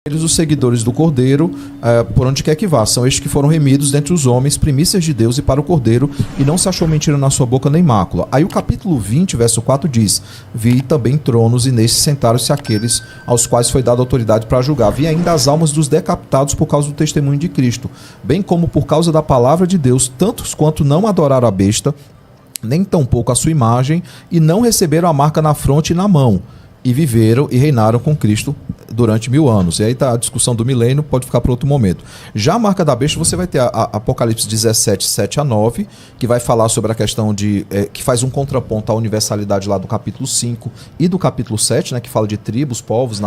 Eles, os seguidores do Cordeiro, por onde quer que vá, são estes que foram remidos dentre os homens, primícias de Deus e para o Cordeiro, e não se achou mentira na sua boca nem mácula. Aí o capítulo 20, verso 4 diz: vi também tronos, e nestes sentaram-se aqueles aos quais foi dada autoridade para julgar. Vi ainda as almas dos decapitados por causa do testemunho de Cristo, bem como por causa da palavra de Deus, tantos quanto não adoraram a besta, nem tampouco a sua imagem, e não receberam a marca na fronte e na mão, e viveram e reinaram com Cristo durante 1000 anos. E aí tá a discussão do milênio, pode ficar para outro momento. Já a marca da besta, você vai ter a Apocalipse 17, 7 a 9, que vai falar sobre a questão de... que faz um contraponto à universalidade lá do capítulo 5 e do capítulo 7, né, que fala de tribos, povos,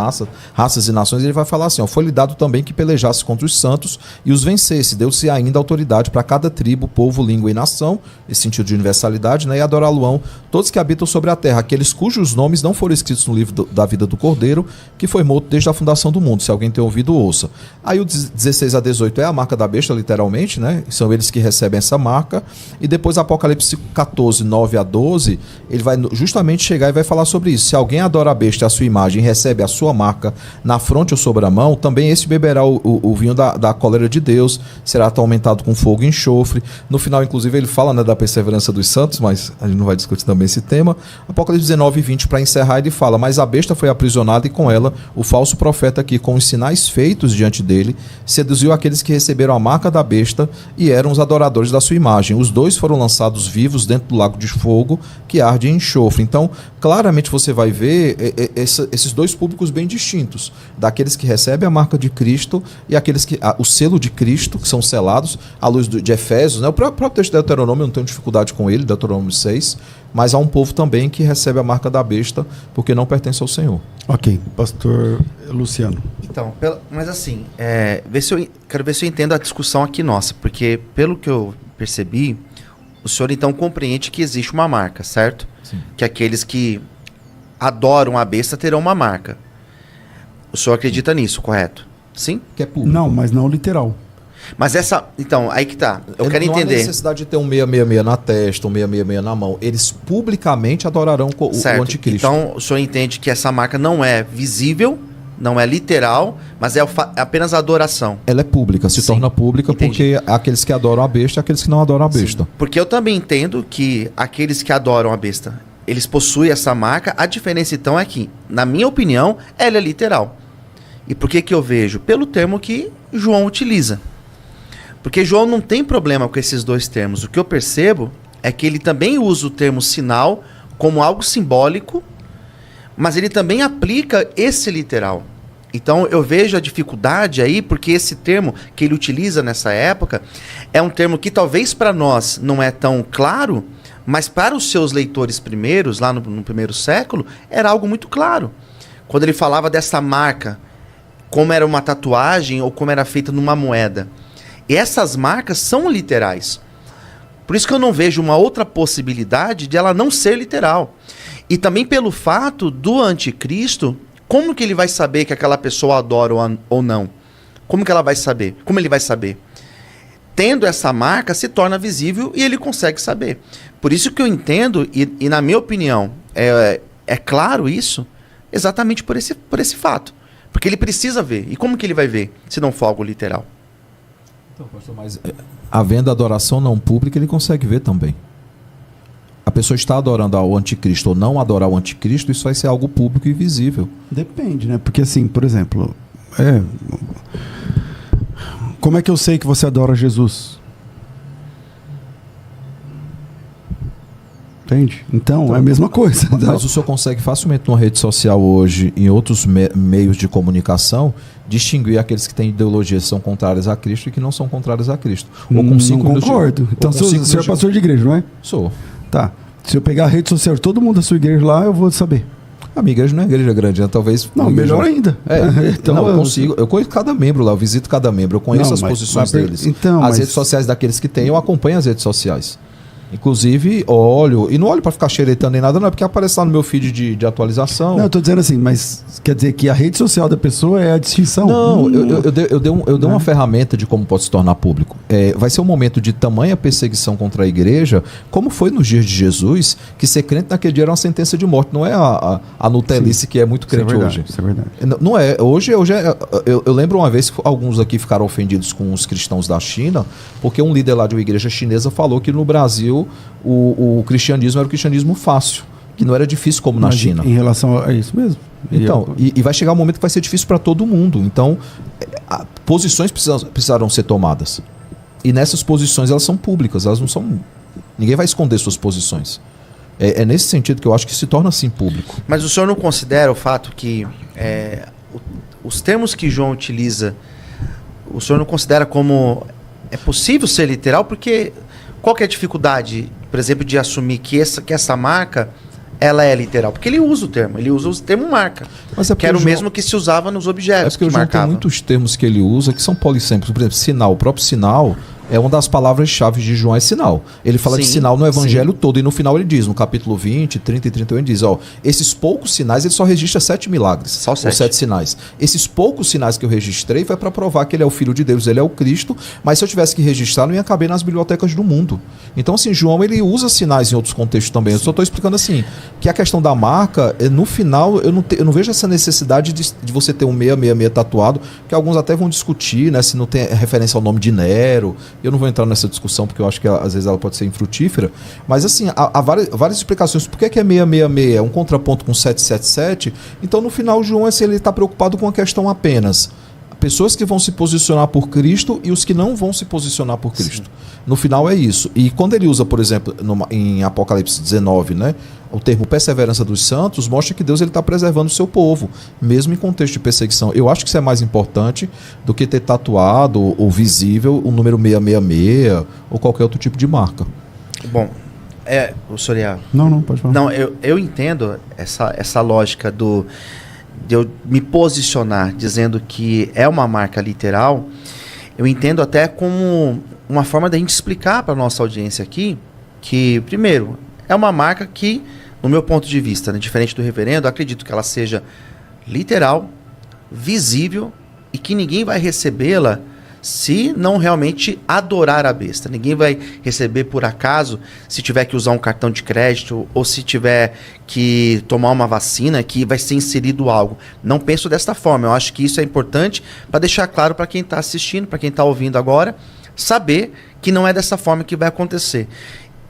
raças e nações. Ele vai falar assim, ó, foi-lhe dado também que pelejasse contra os santos e os vencesse. Deu-se ainda autoridade para cada tribo, povo, língua e nação, esse sentido de universalidade, né, e adorá-lo-ão todos que habitam sobre a terra, aqueles cujos nomes não foram escritos no livro da vida do Cordeiro, que foi morto desde a fundação do mundo. Se alguém tem ouvido, ouça. Aí o 16 a 18 é a marca da besta, literalmente, né? São eles que recebem essa marca. E depois Apocalipse 14, 9 a 12, ele vai justamente chegar e vai falar sobre isso. Se alguém adora a besta, a sua imagem, e recebe a sua marca na fronte ou sobre a mão, também esse beberá o vinho da cólera de Deus, será atormentado com fogo e enxofre. No final, inclusive, ele fala, né, da perseverança dos santos, mas a gente não vai discutir também esse tema. Apocalipse 19 e 20, para encerrar, ele fala: mas a besta foi aprisionada, e com ela o falso profeta que, com os sinais feitos diante dele, seduziu aqueles que receberam a marca da besta e eram os adoradores da sua imagem. Os dois foram lançados vivos dentro do lago de fogo que arde em enxofre. Então, claramente você vai ver esses dois públicos bem distintos, daqueles que recebem a marca de Cristo e aqueles que o selo de Cristo, que são selados à luz de Efésios, né? O próprio texto de Deuteronômio, eu não tenho dificuldade com ele, Deuteronômio 6, mas há um povo também que recebe a marca da besta porque não pertence ao Senhor. Ok, pastor Luciano. Então, mas assim, quero ver se eu entendo a discussão aqui nossa, porque pelo que eu percebi, o senhor então compreende que existe uma marca, certo? Sim. Que aqueles que adoram a besta terão uma marca. O senhor acredita nisso, correto? Sim? Que é público. Não, mas não literal. Mas essa... Então, aí que tá. Eu quero não entender. Não há necessidade de ter um 666 na testa, um 666 na mão. Eles publicamente adorarão o anticristo. Então, o senhor entende que essa marca não é visível, não é literal, mas é apenas a adoração. Ela é pública, se torna pública. Entendi. Porque aqueles que adoram a besta e aqueles que não adoram a besta. Sim. Porque eu também entendo que aqueles que adoram a besta, eles possuem essa marca. A diferença então é que, na minha opinião, ela é literal. E por que eu vejo? Pelo termo que João utiliza. Porque João não tem problema com esses dois termos. O que eu percebo é que ele também usa o termo sinal como algo simbólico, mas ele também aplica esse literal. Então eu vejo a dificuldade aí, porque esse termo que ele utiliza nessa época é um termo que talvez para nós não é tão claro, mas para os seus leitores primeiros, lá no primeiro século, era algo muito claro. Quando ele falava dessa marca, como era uma tatuagem ou como era feita numa moeda. E essas marcas são literais. Por isso que eu não vejo uma outra possibilidade de ela não ser literal. E também pelo fato do anticristo, como que ele vai saber que aquela pessoa adora ou não? Como que ela vai saber? Como ele vai saber? Tendo essa marca, se torna visível e ele consegue saber. Por isso que eu entendo, e na minha opinião, é claro isso, exatamente por esse fato. Porque ele precisa ver. E como que ele vai ver, se não for algo literal? Então, pastor, mas havendo adoração não pública, ele consegue ver também. A pessoa está adorando ao anticristo ou não adorar o anticristo, isso vai ser algo público e visível. Depende, né? Porque assim, por exemplo, como é que eu sei que você adora Jesus? Entende? Então, é a mesma coisa. Mas o senhor consegue facilmente numa rede social hoje, em outros meios de comunicação, distinguir aqueles que têm ideologias que são contrárias a Cristo e que não são contrárias a Cristo. Ou com 5 minutos. Concordo. Então, o senhor é pastor de igreja, não é? Sou. Tá. Se eu pegar a rede social de todo mundo da sua igreja lá, eu vou saber. A minha igreja não é igreja grande, né? Talvez... Não, melhor ainda. Então, não, eu consigo. Eu conheço cada membro lá, eu visito cada membro, eu conheço as posições deles. Então, as redes sociais daqueles que têm, eu acompanho as redes sociais. Inclusive, olho, e não olho para ficar xeretando nem nada, não, é porque aparece lá no meu feed de atualização. Não, eu tô dizendo assim, mas quer dizer que a rede social da pessoa é a distinção. Não, eu dei uma ferramenta de como pode se tornar público. Vai ser um momento de tamanha perseguição contra a igreja, como foi nos dias de Jesus, que ser crente naquele dia era uma sentença de morte. Não é a Nutelice que é muito crente hoje. Isso é verdade. Não é. Hoje eu lembro uma vez que alguns aqui ficaram ofendidos com os cristãos da China, porque um líder lá de uma igreja chinesa falou que no Brasil o cristianismo era o cristianismo fácil, que não era difícil como na China. Em relação a isso mesmo. Então, e vai chegar um momento que vai ser difícil para todo mundo. Então, posições precisarão ser tomadas. E nessas posições elas são públicas, elas não são. Ninguém vai esconder suas posições. É nesse sentido que eu acho que se torna assim público. Mas o senhor não considera o fato que os termos que João utiliza, o senhor não considera como é possível ser literal? Porque qual que é a dificuldade, por exemplo, de assumir que essa marca ela é literal? Porque ele usa o termo marca, que era o mesmo que se usava nos objetos. É porque o João tem muitos termos que ele usa que são polissêmicos. Por exemplo, sinal, o próprio sinal é uma das palavras-chave de João, é sinal. Ele fala de sinal no evangelho todo, e no final ele diz, no capítulo 20, 30 e 31, ele diz, esses poucos sinais, ele só registra 7 milagres. Só 7. Ou 7 sinais. Esses poucos sinais que eu registrei foi para provar que ele é o Filho de Deus, ele é o Cristo, mas se eu tivesse que registrar, não ia caber nas bibliotecas do mundo. Então, assim, João, ele usa sinais em outros contextos também. Eu só estou explicando assim, que a questão da marca, no final, eu não vejo essa necessidade de você ter um 666 tatuado, que alguns até vão discutir, né, se não tem referência ao nome de Nero. Eu não vou entrar nessa discussão, porque eu acho que às vezes ela pode ser infrutífera, mas assim, há várias explicações. Por que é 666? É um contraponto com 777? Então, no final, o João, assim, ele está preocupado com a questão apenas pessoas que vão se posicionar por Cristo e os que não vão se posicionar por Cristo. Sim. No final é isso. E quando ele usa, por exemplo, em Apocalipse 19, né, o termo perseverança dos santos, mostra que Deus está preservando o seu povo, mesmo em contexto de perseguição. Eu acho que isso é mais importante do que ter tatuado ou visível o número 666 ou qualquer outro tipo de marca. Bom, o Soriano. Não, pode falar. Não, eu entendo essa lógica de eu me posicionar dizendo que é uma marca literal. Eu entendo até como uma forma da gente explicar para a nossa audiência aqui que, primeiro, é uma marca que, no meu ponto de vista, né, diferente do reverendo, eu acredito que ela seja literal, visível e que ninguém vai recebê-la se não realmente adorar a besta. Ninguém vai receber por acaso se tiver que usar um cartão de crédito ou se tiver que tomar uma vacina que vai ser inserido algo. Não penso desta forma. Eu acho que isso é importante para deixar claro para quem está assistindo, para quem está ouvindo agora, saber que não é dessa forma que vai acontecer.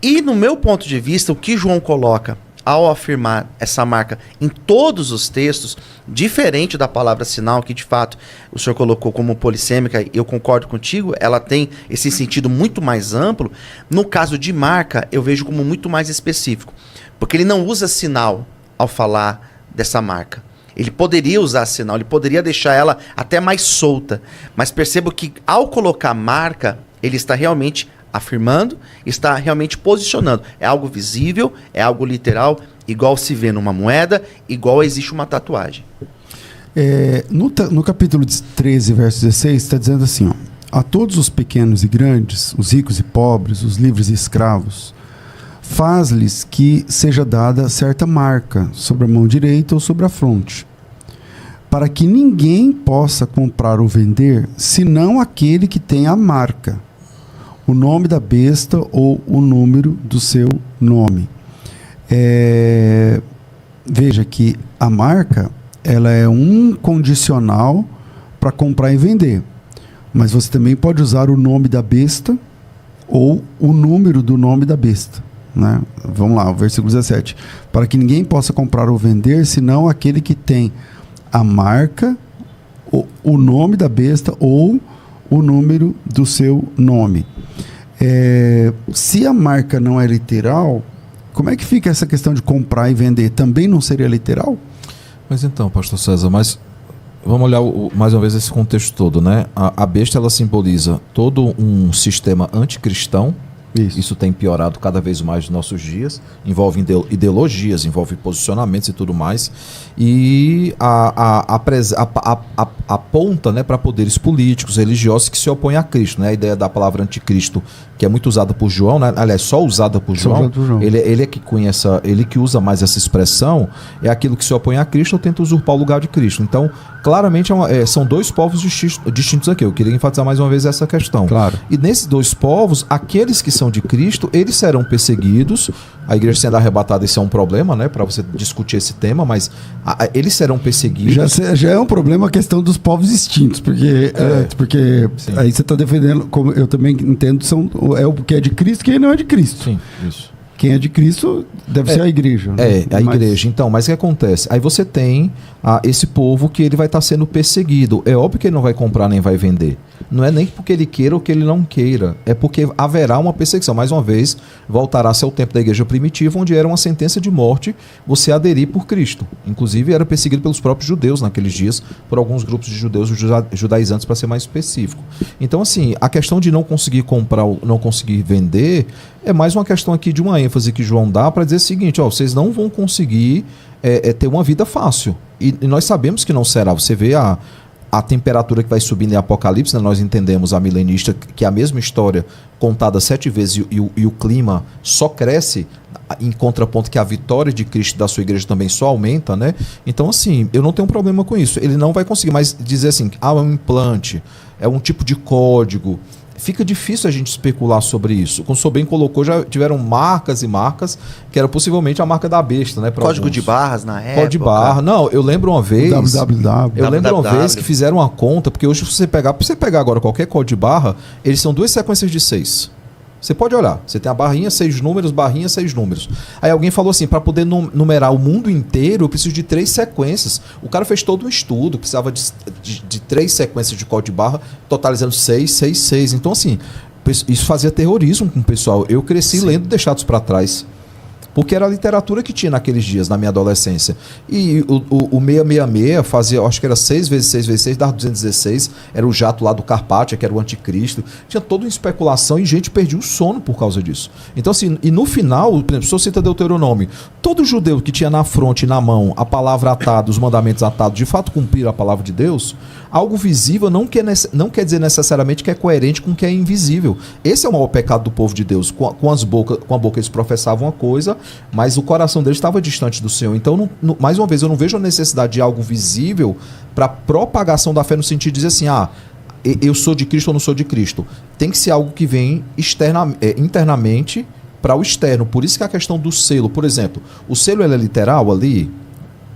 E no meu ponto de vista, o que João coloca ao afirmar essa marca em todos os textos, diferente da palavra sinal, que de fato o senhor colocou como polissêmica, eu concordo contigo, ela tem esse sentido muito mais amplo. No caso de marca, eu vejo como muito mais específico, porque ele não usa sinal ao falar dessa marca. Ele poderia usar sinal, ele poderia deixar ela até mais solta, mas percebo que ao colocar marca, ele está realmente afirmando, está realmente posicionando. É algo visível, é algo literal, igual se vê numa moeda, igual existe uma tatuagem. No capítulo 13, verso 16, está dizendo assim, a todos os pequenos e grandes, os ricos e pobres, os livres e escravos, faz-lhes que seja dada certa marca sobre a mão direita ou sobre a fronte, para que ninguém possa comprar ou vender, senão aquele que tem a marca, o nome da besta ou o número do seu nome. Veja que a marca, ela é um condicional para comprar e vender, mas você também pode usar o nome da besta ou o número do nome da besta, né? Vamos lá, o versículo 17. Para que ninguém possa comprar ou vender, senão aquele que tem a marca, o nome da besta ou o número do seu nome. Se a marca não é literal, como é que fica essa questão de comprar e vender? Também não seria literal? Mas então, pastor César, vamos olhar mais uma vez esse contexto todo, né? A besta, ela simboliza todo um sistema anticristão. Isso tem piorado cada vez mais nos nossos dias. Envolve ideologias, envolve posicionamentos e tudo mais. E a aponta, né, para poderes políticos, religiosos que se opõem a Cristo, né? A ideia da palavra anticristo, que é muito usada por João, né? Aliás, só usada por João. Ele é que conhece, ele que usa mais essa expressão, é aquilo que se opõe a Cristo ou tenta usurpar o lugar de Cristo. Então, claramente são dois povos distintos aqui. Eu queria enfatizar mais uma vez essa questão. Claro. E nesses dois povos, aqueles que são de Cristo, eles serão perseguidos. A igreja sendo arrebatada, isso é um problema, né, para você discutir esse tema, mas eles serão perseguidos. Já é um problema a questão dos povos extintos, porque aí você está defendendo, como eu também entendo, é o que é de Cristo e quem não é de Cristo. Sim, isso. Quem é de Cristo deve ser a igreja. Né? A igreja. Então, mas o que acontece? Aí você tem esse povo que ele vai estar sendo perseguido. É óbvio que ele não vai comprar nem vai vender. Não é nem porque ele queira ou que ele não queira. É porque haverá uma perseguição. Mais uma vez, voltará-se ao tempo da igreja primitiva, onde era uma sentença de morte você aderir por Cristo. Inclusive, era perseguido pelos próprios judeus naqueles dias, por alguns grupos de judeus judaizantes, para ser mais específico. Então, assim, a questão de não conseguir comprar ou não conseguir vender é mais uma questão aqui de uma ênfase que João dá para dizer o seguinte, vocês não vão conseguir ter uma vida fácil. E nós sabemos que não será. Você vê a temperatura que vai subindo em Apocalipse, né? Nós entendemos a milenista, que é a mesma história contada 7 vezes e o clima só cresce, em contraponto que a vitória de Cristo da sua igreja também só aumenta, né? Então, assim, eu não tenho problema com isso. Ele não vai conseguir mais dizer assim, é um implante, é um tipo de código. Fica difícil a gente especular sobre isso. Como o senhor bem colocou, já tiveram marcas e marcas, que era possivelmente a marca da besta, né? Código de barras na época. Código de barra. Não, eu lembro uma vez... www. Eu lembro uma vez que fizeram uma conta, porque hoje se você pegar agora qualquer código de barra, eles são 2 sequências de 6. Você pode olhar, você tem a barrinha, 6 números, barrinha, 6 números. Aí alguém falou assim, para poder numerar o mundo inteiro, eu preciso de 3 sequências. O cara fez todo um estudo, precisava de 3 sequências de código de barra, totalizando 6, 6, 6. Então, assim, isso fazia terrorismo com o pessoal. Eu cresci lendo Deixados para Trás. Porque era a literatura que tinha naqueles dias, na minha adolescência. E o 666 fazia, eu acho que era 6 vezes 6 vezes 6, dava 216. Era o jato lá do Carpátia, que era o anticristo. Tinha toda uma especulação e gente perdia o sono por causa disso. Então, assim, e no final, por exemplo, se você cita Deuteronômio, todo judeu que tinha na fronte e na mão a palavra atada, os mandamentos atados, de fato cumprir a palavra de Deus, algo visível não quer dizer necessariamente que é coerente com o que é invisível. Esse é o maior pecado do povo de Deus. Com a boca eles professavam uma coisa, mas o coração deles estava distante do Senhor. Então, mais uma vez, eu não vejo a necessidade de algo visível para propagação da fé no sentido de dizer assim, eu sou de Cristo ou não sou de Cristo. Tem que ser algo que vem internamente para o externo. Por isso que a questão do selo, por exemplo, o selo ele é literal ali,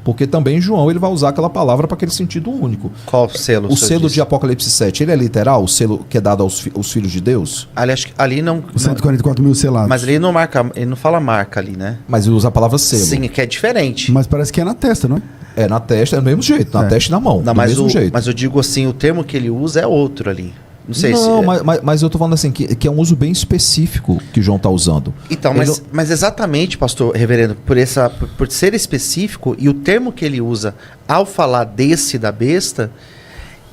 porque também João ele vai usar aquela palavra para aquele sentido único. Qual selo? O selo de Apocalipse 7, ele é literal? O selo que é dado aos filhos de Deus? Ali não... Os 144 mil selados. Mas ele não marca, ele não fala marca ali, né? Mas ele usa a palavra selo. Sim, que é diferente. Mas parece que é na testa, não é? É, na testa é do mesmo jeito, na testa e na mão, não, do mesmo jeito. Mas eu digo assim, o termo que ele usa é outro ali. Não sei não, se... mas eu tô falando assim, que é um uso bem específico que João tá usando. Então, mas exatamente, pastor reverendo, por ser específico, e o termo que ele usa ao falar desse da besta,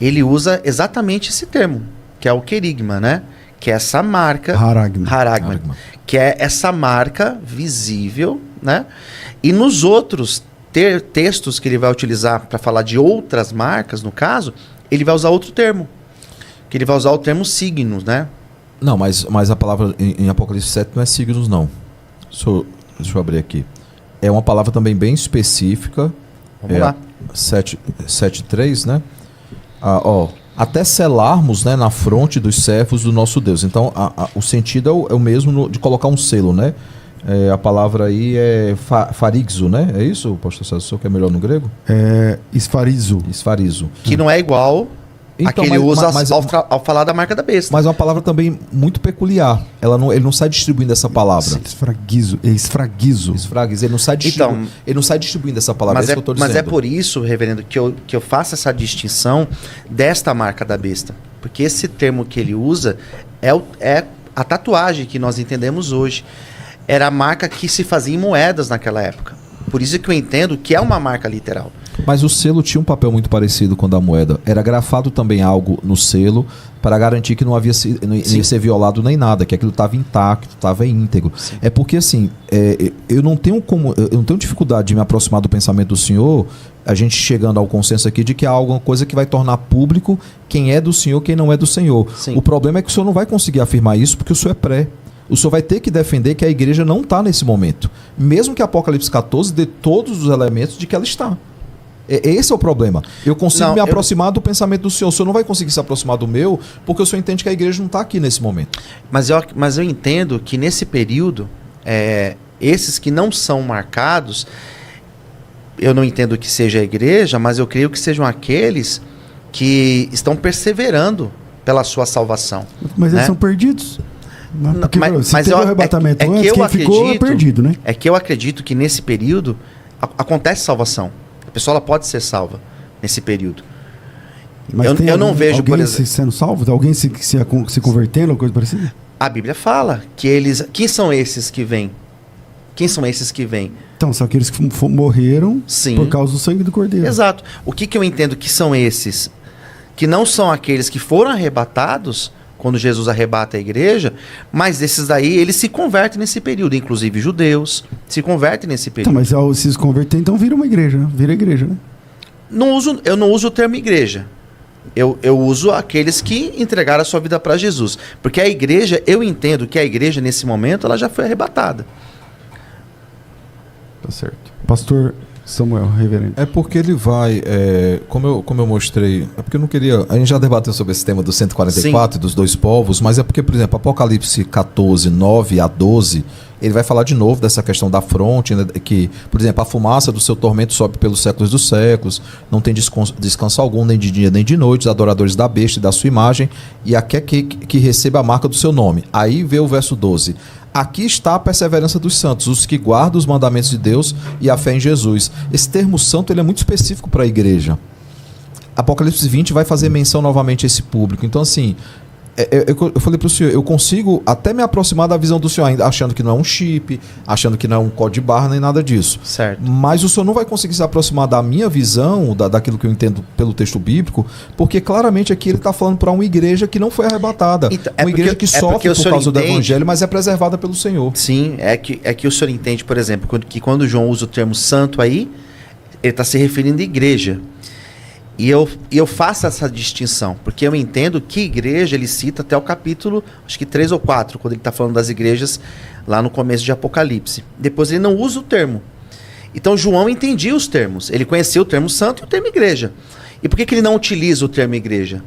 ele usa exatamente esse termo, que é o querigma, né? Que é essa marca... Haragma. Que é essa marca visível, né? E nos outros textos que ele vai utilizar para falar de outras marcas, no caso, ele vai usar outro termo. Que ele vai usar o termo signos, né? Não, mas a palavra em Apocalipse 7 não é signos, não. Deixa eu abrir aqui. É uma palavra também bem específica. Vamos lá. 7.3, né? Até selarmos, né, na fronte dos servos do nosso Deus. Então, o sentido é o mesmo de colocar um selo, né? A palavra aí é farigzo, né? É isso, pastor César? O senhor que é melhor no grego? É esfarizo. Que não é igual... Então, ele usa ao falar da marca da besta. Mas é uma palavra também muito peculiar. Ele não sai distribuindo essa palavra. Esfragizo. Ele não sai distribuindo essa palavra. Mas é por isso, reverendo, que eu faço essa distinção desta marca da besta. Porque esse termo que ele usa é a tatuagem que nós entendemos hoje. Era a marca que se fazia em moedas naquela época. Por isso que eu entendo que é uma marca literal. Mas o selo tinha um papel muito parecido com o da moeda. Era grafado também algo no selo para garantir que não ia ser violado nem nada, que aquilo estava intacto, estava íntegro. Sim. É porque assim, eu não tenho dificuldade de me aproximar do pensamento do senhor, a gente chegando ao consenso aqui de que há alguma coisa que vai tornar público quem é do senhor, quem não é do senhor. Sim. O problema é que o senhor não vai conseguir afirmar isso porque o senhor é pré. O senhor vai ter que defender que a igreja não está nesse momento. Mesmo que Apocalipse 14 dê todos os elementos de que ela está. Esse é o problema. Eu consigo me aproximar do pensamento do senhor. O senhor não vai conseguir se aproximar do meu, porque o senhor entende que a igreja não está aqui nesse momento. Mas eu entendo que nesse período, esses que não são marcados, eu não entendo que seja a igreja, mas eu creio que sejam aqueles que estão perseverando pela sua salvação. Mas eles são perdidos. Porque, mas o arrebatamento antes, que quem ficou é perdido, né? É que eu acredito que nesse período acontece salvação. A pessoa ela pode ser salva nesse período. Mas eu não vejo, alguém por exemplo, sendo salvo? Alguém se convertendo ou coisa parecida? A Bíblia fala que eles... Quem são esses que vêm? Quem são esses que vêm? Então, são aqueles que morreram por causa do sangue do Cordeiro. Exato. O que eu entendo que são esses? Que não são aqueles que foram arrebatados quando Jesus arrebata a igreja, mas esses daí, eles se convertem nesse período, inclusive judeus, se convertem nesse período. Então, mas ao se converter, então vira uma igreja, vira igreja, né? Eu não uso o termo igreja. Eu uso aqueles que entregaram a sua vida para Jesus. Porque a igreja, eu entendo que a igreja, nesse momento, ela já foi arrebatada. Tá certo. Pastor Samuel, reverendo. É porque ele vai, como eu mostrei, é porque eu não queria, a gente já debateu sobre esse tema dos 144 e dos dois povos, mas é porque, por exemplo, Apocalipse 14, 9 a 12, ele vai falar de novo dessa questão da fronte, né, que, por exemplo, a fumaça do seu tormento sobe pelos séculos dos séculos, não tem descanso algum, nem de dia nem de noite, os adoradores da besta e da sua imagem, e aqui que receba a marca do seu nome. Aí vê o verso 12. Aqui está a perseverança dos santos, os que guardam os mandamentos de Deus e a fé em Jesus. Esse termo santo ele é muito específico para a igreja. Apocalipse 20 vai fazer menção novamente a esse público. Então, assim, eu falei para o senhor, eu consigo até me aproximar da visão do senhor, ainda achando que não é um chip, achando que não é um código de barra, nem nada disso. Certo. Mas o senhor não vai conseguir se aproximar da minha visão, daquilo que eu entendo pelo texto bíblico, porque claramente aqui ele está falando para uma igreja que não foi arrebatada. Então, uma igreja que sofre por causa do evangelho, mas é preservada pelo Senhor. Sim, é que o senhor entende, por exemplo, que quando João usa o termo santo aí, ele está se referindo à igreja. E eu faço essa distinção, porque eu entendo que igreja ele cita até o capítulo, acho que 3 ou 4, quando ele está falando das igrejas lá no começo de Apocalipse. Depois ele não usa o termo. Então João entendia os termos, ele conhecia o termo santo e o termo igreja. E por que ele não utiliza o termo igreja?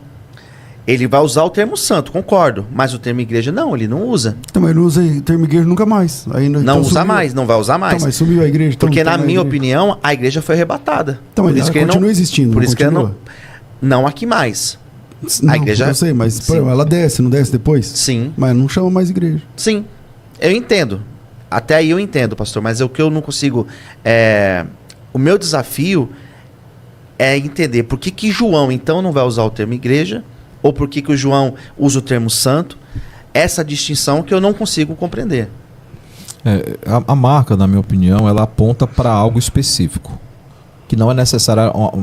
Ele vai usar o termo santo, concordo, mas o termo igreja não, ele não usa. Então, mas ele não usa o termo igreja nunca mais. Aí, não então, usa mais, não vai usar mais. Então, mas sumiu a igreja. Porque na minha opinião, a igreja foi arrebatada. Então, mas ela continua existindo, por não isso continua? que não aqui mais. Não, a igreja... eu sei, mas ela desce, não desce depois? Sim. Mas não chama mais igreja. Sim, eu entendo. Até aí eu entendo, pastor, mas o que eu não consigo... O meu desafio é entender por que João, então, não vai usar o termo igreja, ou por que o João usa o termo santo, essa distinção que eu não consigo compreender. A marca, na minha opinião, ela aponta para algo específico, que não é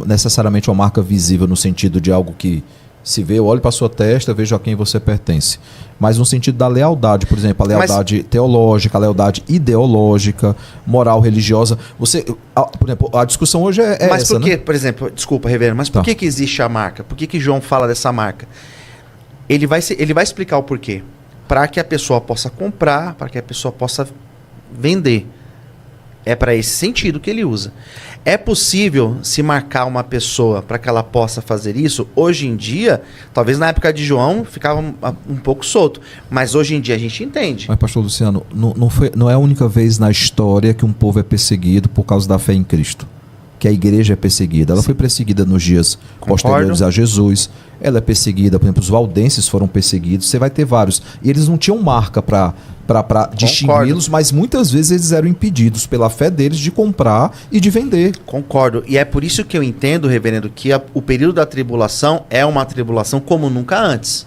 necessariamente uma marca visível no sentido de algo que se vê, eu olho para a sua testa, vejo a quem você pertence, mas no sentido da lealdade, por exemplo, a lealdade teológica, a lealdade ideológica, moral, religiosa. Por exemplo, a discussão hoje é mas essa, por que, né? Por exemplo, desculpa, reverendo, mas por que existe a marca? Por que João fala dessa marca? Ele vai explicar o porquê. Para que a pessoa possa comprar, para que a pessoa possa vender. É para esse sentido que ele usa. É possível se marcar uma pessoa para que ela possa fazer isso? Hoje em dia, talvez na época de João ficava um pouco solto, mas hoje em dia a gente entende. Mas, pastor Luciano, não é a única vez na história que um povo é perseguido por causa da fé em Cristo. Que a igreja é perseguida. Ela foi perseguida nos dias posteriores a Jesus. Ela é perseguida, por exemplo, os valdenses foram perseguidos. Você vai ter vários. E eles não tinham marca para distingui-los, mas muitas vezes eles eram impedidos pela fé deles de comprar e de vender. Concordo. E é por isso que eu entendo, reverendo, que o período da tribulação é uma tribulação como nunca antes.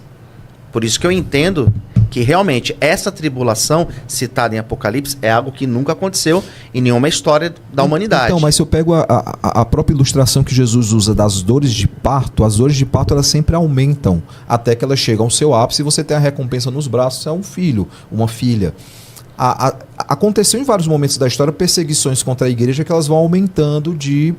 Por isso que eu entendo que realmente essa tribulação citada em Apocalipse é algo que nunca aconteceu em nenhuma história da humanidade. Então, mas se eu pego a própria ilustração que Jesus usa das dores de parto, as dores de parto elas sempre aumentam até que elas chegam ao seu ápice e você tem a recompensa nos braços, é um filho, uma filha. Aconteceu em vários momentos da história perseguições contra a igreja que elas vão aumentando de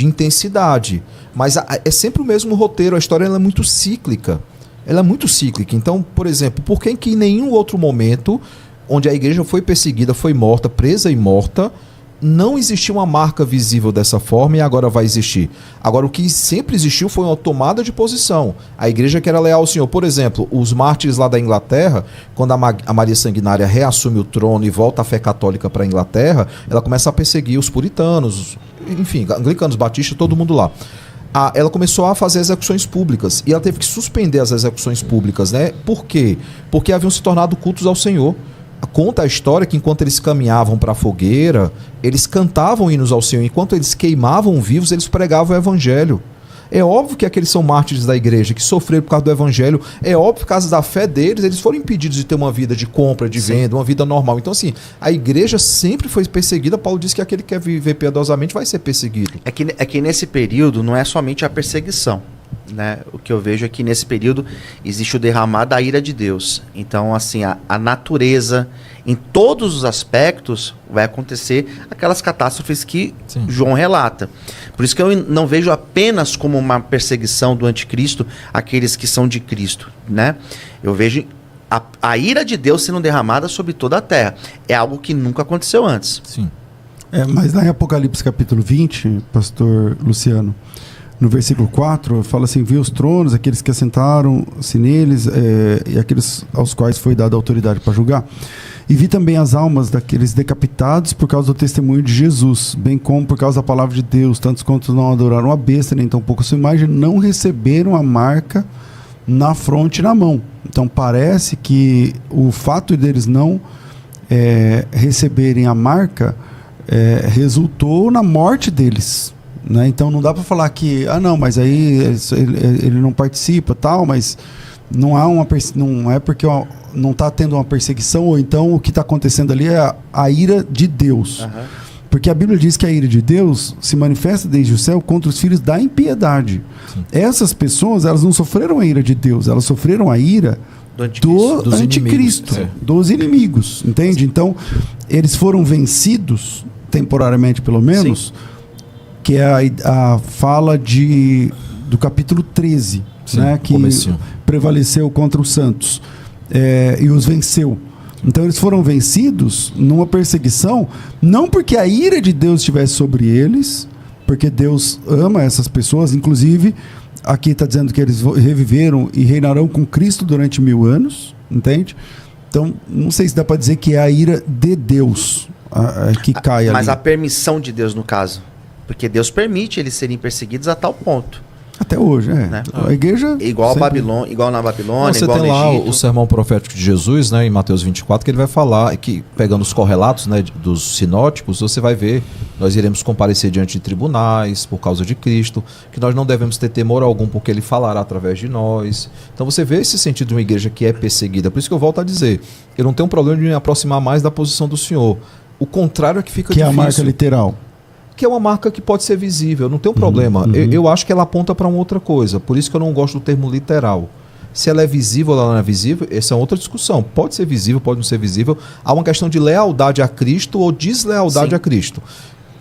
intensidade. Mas é sempre o mesmo roteiro, a história ela é muito cíclica. Ela é muito cíclica. Então, por exemplo, por que em nenhum outro momento onde a igreja foi perseguida, foi morta, presa e morta, não existiu uma marca visível dessa forma e agora vai existir? Agora, o que sempre existiu foi uma tomada de posição. A igreja que era leal ao Senhor. Por exemplo, os mártires lá da Inglaterra, quando a Maria Sanguinária reassume o trono e volta a fé católica para a Inglaterra, ela começa a perseguir os puritanos, enfim, anglicanos, batistas, todo mundo lá. Ela começou a fazer execuções públicas e ela teve que suspender as execuções públicas, né? Por quê? Porque haviam se tornado cultos ao Senhor. Conta a história que enquanto eles caminhavam para a fogueira, eles cantavam hinos ao Senhor. Enquanto eles queimavam vivos, eles pregavam o evangelho. É óbvio que aqueles são mártires da igreja, que sofreram por causa do evangelho. É óbvio que por causa da fé deles, eles foram impedidos de ter uma vida de compra, de venda, uma vida normal. Então, assim, a igreja sempre foi perseguida. Paulo diz que aquele que quer viver piedosamente vai ser perseguido. É que nesse período não é somente a perseguição, né? O que eu vejo é que nesse período existe o derramar da ira de Deus. Então, assim, a natureza, em todos os aspectos, vai acontecer aquelas catástrofes que João relata. Por isso que eu não vejo apenas como uma perseguição do anticristo aqueles que são de Cristo, né? Eu vejo a ira de Deus sendo derramada sobre toda a terra. É algo que nunca aconteceu antes. Sim. Mas lá em Apocalipse capítulo 20, pastor Luciano, no versículo 4, fala assim: vi os tronos, aqueles que assentaram-se neles, e aqueles aos quais foi dada autoridade para julgar. E vi também as almas daqueles decapitados por causa do testemunho de Jesus, bem como por causa da palavra de Deus, tantos quanto não adoraram a besta, nem tampouco a sua imagem, não receberam a marca na fronte e na mão. Então parece que o fato deles não receberem a marca resultou na morte deles. Né? Então não dá para falar que não, mas aí ele não participa, tal, mas não é porque não está tendo uma perseguição, ou então o que está acontecendo ali é a ira de Deus. Uhum. Porque a Bíblia diz que a ira de Deus se manifesta desde o céu contra os filhos da impiedade. Sim. Essas pessoas, elas não sofreram a ira de Deus, elas sofreram a ira do anticristo, dos inimigos, entende? Então eles foram vencidos temporariamente, pelo menos. Sim. Que é a fala do capítulo 13, né, que prevaleceu contra os santos e os venceu. Então eles foram vencidos numa perseguição, não porque a ira de Deus estivesse sobre eles, porque Deus ama essas pessoas. Inclusive, aqui está dizendo que eles reviveram e reinarão com Cristo durante 1000 anos, entende? Então, não sei se dá para dizer que é a ira de Deus que cai ali. Mas a permissão de Deus, no caso. Porque Deus permite eles serem perseguidos a tal ponto. Até hoje, né? A igreja... Igual na Babilônia, você igual tem no lá Egito. o sermão profético de Jesus, né, em Mateus 24, que ele vai falar, que pegando os correlatos, né, dos sinóticos, você vai ver, nós iremos comparecer diante de tribunais por causa de Cristo, que nós não devemos ter temor algum porque ele falará através de nós. Então você vê esse sentido de uma igreja que é perseguida. Por isso que eu volto a dizer, eu não tenho problema de me aproximar mais da posição do Senhor. O contrário é que fica difícil. Que é a marca literal. Que é uma marca que pode ser visível, não tem um problema. Eu acho que ela aponta para uma outra coisa, por isso que eu não gosto do termo literal. Se ela é visível ou ela não é visível, essa é outra discussão. Pode ser visível, pode não ser visível. Há uma questão de lealdade a Cristo ou deslealdade a Cristo.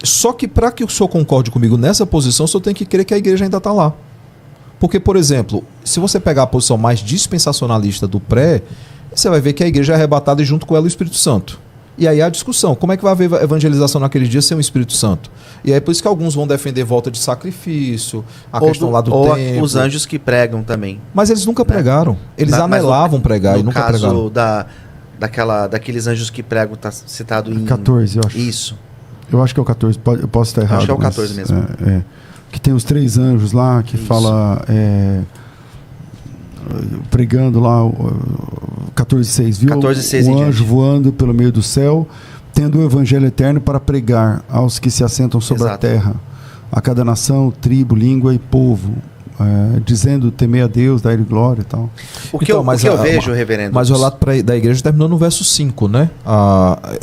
Só que para que o senhor concorde comigo nessa posição, o senhor tem que crer que a igreja ainda está lá. Porque, por exemplo, se você pegar a posição mais dispensacionalista do pré, você vai ver que a igreja é arrebatada e junto com ela o Espírito Santo. E aí a discussão, como é que vai haver evangelização naquele dia sem o Espírito Santo? E aí é por isso que alguns vão defender volta de sacrifício, a questão lá do templo. Os anjos que pregam também. Mas eles nunca pregaram. Eles anelavam pregar e nunca pregaram. No caso daqueles anjos que pregam, está citado em... 14, eu acho. Isso. Eu acho que é o 14, eu posso estar errado. Acho que é o 14 mesmo. Que tem os 3 anjos lá, que fala... pregando lá 14:6, viu? 14:6 o anjo voando pelo meio do céu, tendo o evangelho eterno para pregar aos que se assentam sobre a terra, a cada nação, tribo, língua e povo. dizendo temer a Deus, dar-lhe glória e tal. O que eu vejo, reverendo... Mas o relato da igreja terminou no verso 5, né?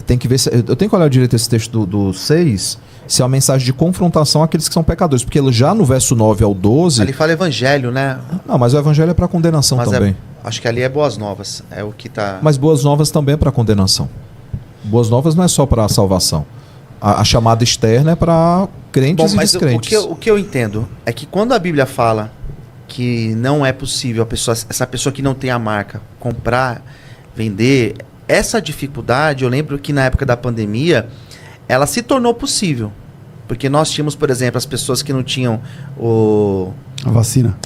Tem que ver eu tenho que olhar direito esse texto do 6, se é uma mensagem de confrontação àqueles que são pecadores. Porque já no verso 9 ao 12... Ali fala evangelho, né? Não, mas o evangelho é para condenação também. Acho que ali é boas novas. É o que tá... Mas boas novas também é para condenação. Boas novas não é só para salvação. A chamada externa é para crentes e descrentes. O que eu entendo é que quando a Bíblia fala que não é possível essa pessoa que não tem a marca comprar, vender, essa dificuldade, eu lembro que na época da pandemia, ela se tornou possível. Porque nós tínhamos, por exemplo, as pessoas que não tinham a vacina,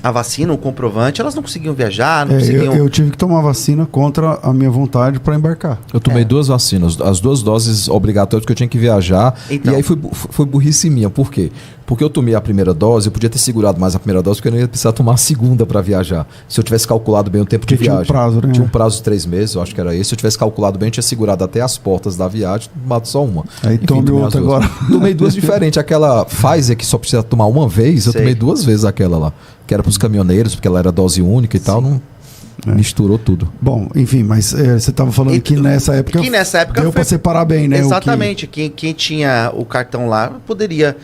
o comprovante, elas não conseguiam viajar, não conseguiam... Eu tive que tomar a vacina contra a minha vontade para embarcar. Eu tomei 2 vacinas, as 2 doses obrigatórias, porque eu tinha que viajar. Então, e aí foi burrice minha. Por quê? Porque eu tomei a primeira dose, eu podia ter segurado mais a primeira dose, porque eu não ia precisar tomar a segunda para viajar. Se eu tivesse calculado bem o tempo de viagem. Tinha um prazo, né? Tinha um prazo de 3 meses, eu acho que era esse. Se eu tivesse calculado bem, eu tinha segurado até as portas da viagem, tomado só uma. Aí tomei outra agora. Tomei 2 diferentes. Aquela Pfizer, que só precisa tomar uma vez, eu tomei 2 vezes aquela lá. Que era para os caminhoneiros, porque ela era dose única e tal, não misturou tudo. Bom, enfim, mas você estava falando que nessa época deu para separar bem, né? Exatamente. Quem tinha o cartão lá poderia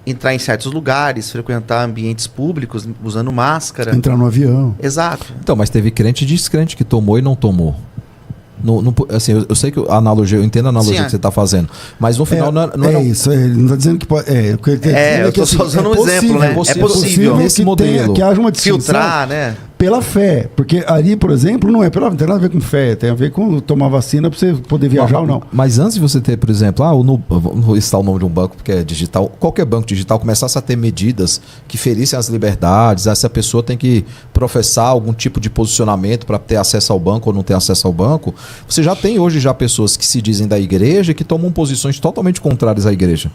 entrar em certos lugares, frequentar ambientes públicos usando máscara. Entrar no avião. Exato. Então, mas teve crente e descrente que tomou e não tomou. Assim, eu sei que a analogia, eu entendo a analogia que você está fazendo, mas no final não é isso. Ele não está dizendo que pode. Eu estou só usando um exemplo, né? É possível nesse modelo que haja uma distinção. Filtrar, né? Pela fé, porque ali, por exemplo, não tem nada a ver com fé, tem a ver com tomar vacina para você poder viajar ou não. Mas antes de você ter, por exemplo, não vou citar o nome de um banco porque é digital, qualquer banco digital começasse a ter medidas que ferissem as liberdades, essa pessoa tem que professar algum tipo de posicionamento para ter acesso ao banco ou não ter acesso ao banco, você já tem hoje pessoas que se dizem da igreja e que tomam posições totalmente contrárias à igreja.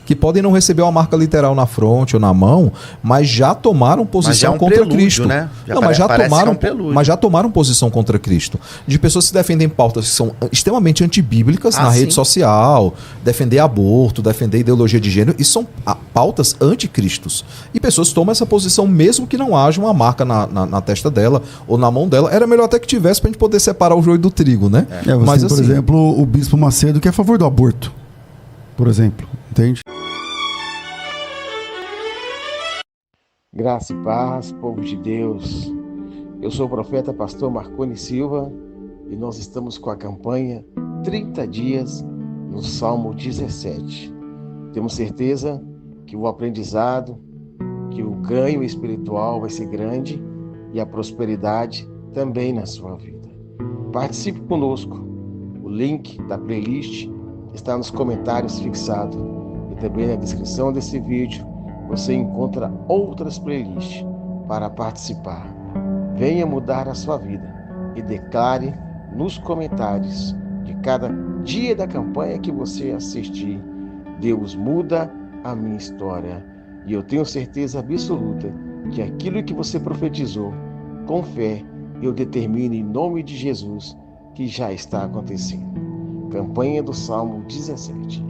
Que podem não receber uma marca literal na fronte ou na mão, mas já tomaram posição contra Cristo. Né? Mas já tomaram posição contra Cristo. De pessoas que defendem pautas que são extremamente antibíblicas na rede social, defender aborto, defender ideologia de gênero, isso são pautas anticristos. E pessoas tomam essa posição mesmo que não haja uma marca na testa dela ou na mão dela. Era melhor até que tivesse pra gente poder separar o joio do trigo, né? Mas, por exemplo, o Bispo Macedo que é a favor do aborto, por exemplo, entende? Graça e paz, povo de Deus. Eu sou o profeta pastor Marconi Silva e nós estamos com a campanha 30 dias no Salmo 17. Temos certeza que o aprendizado, que o ganho espiritual vai ser grande e a prosperidade também na sua vida. Participe conosco. O link da playlist está nos comentários fixado e também na descrição desse vídeo. Você encontra outras playlists para participar. Venha mudar a sua vida e declare nos comentários de cada dia da campanha que você assistir: Deus muda a minha história. E eu tenho certeza absoluta que aquilo que você profetizou, com fé, eu determino em nome de Jesus que já está acontecendo. Campanha do Salmo 17.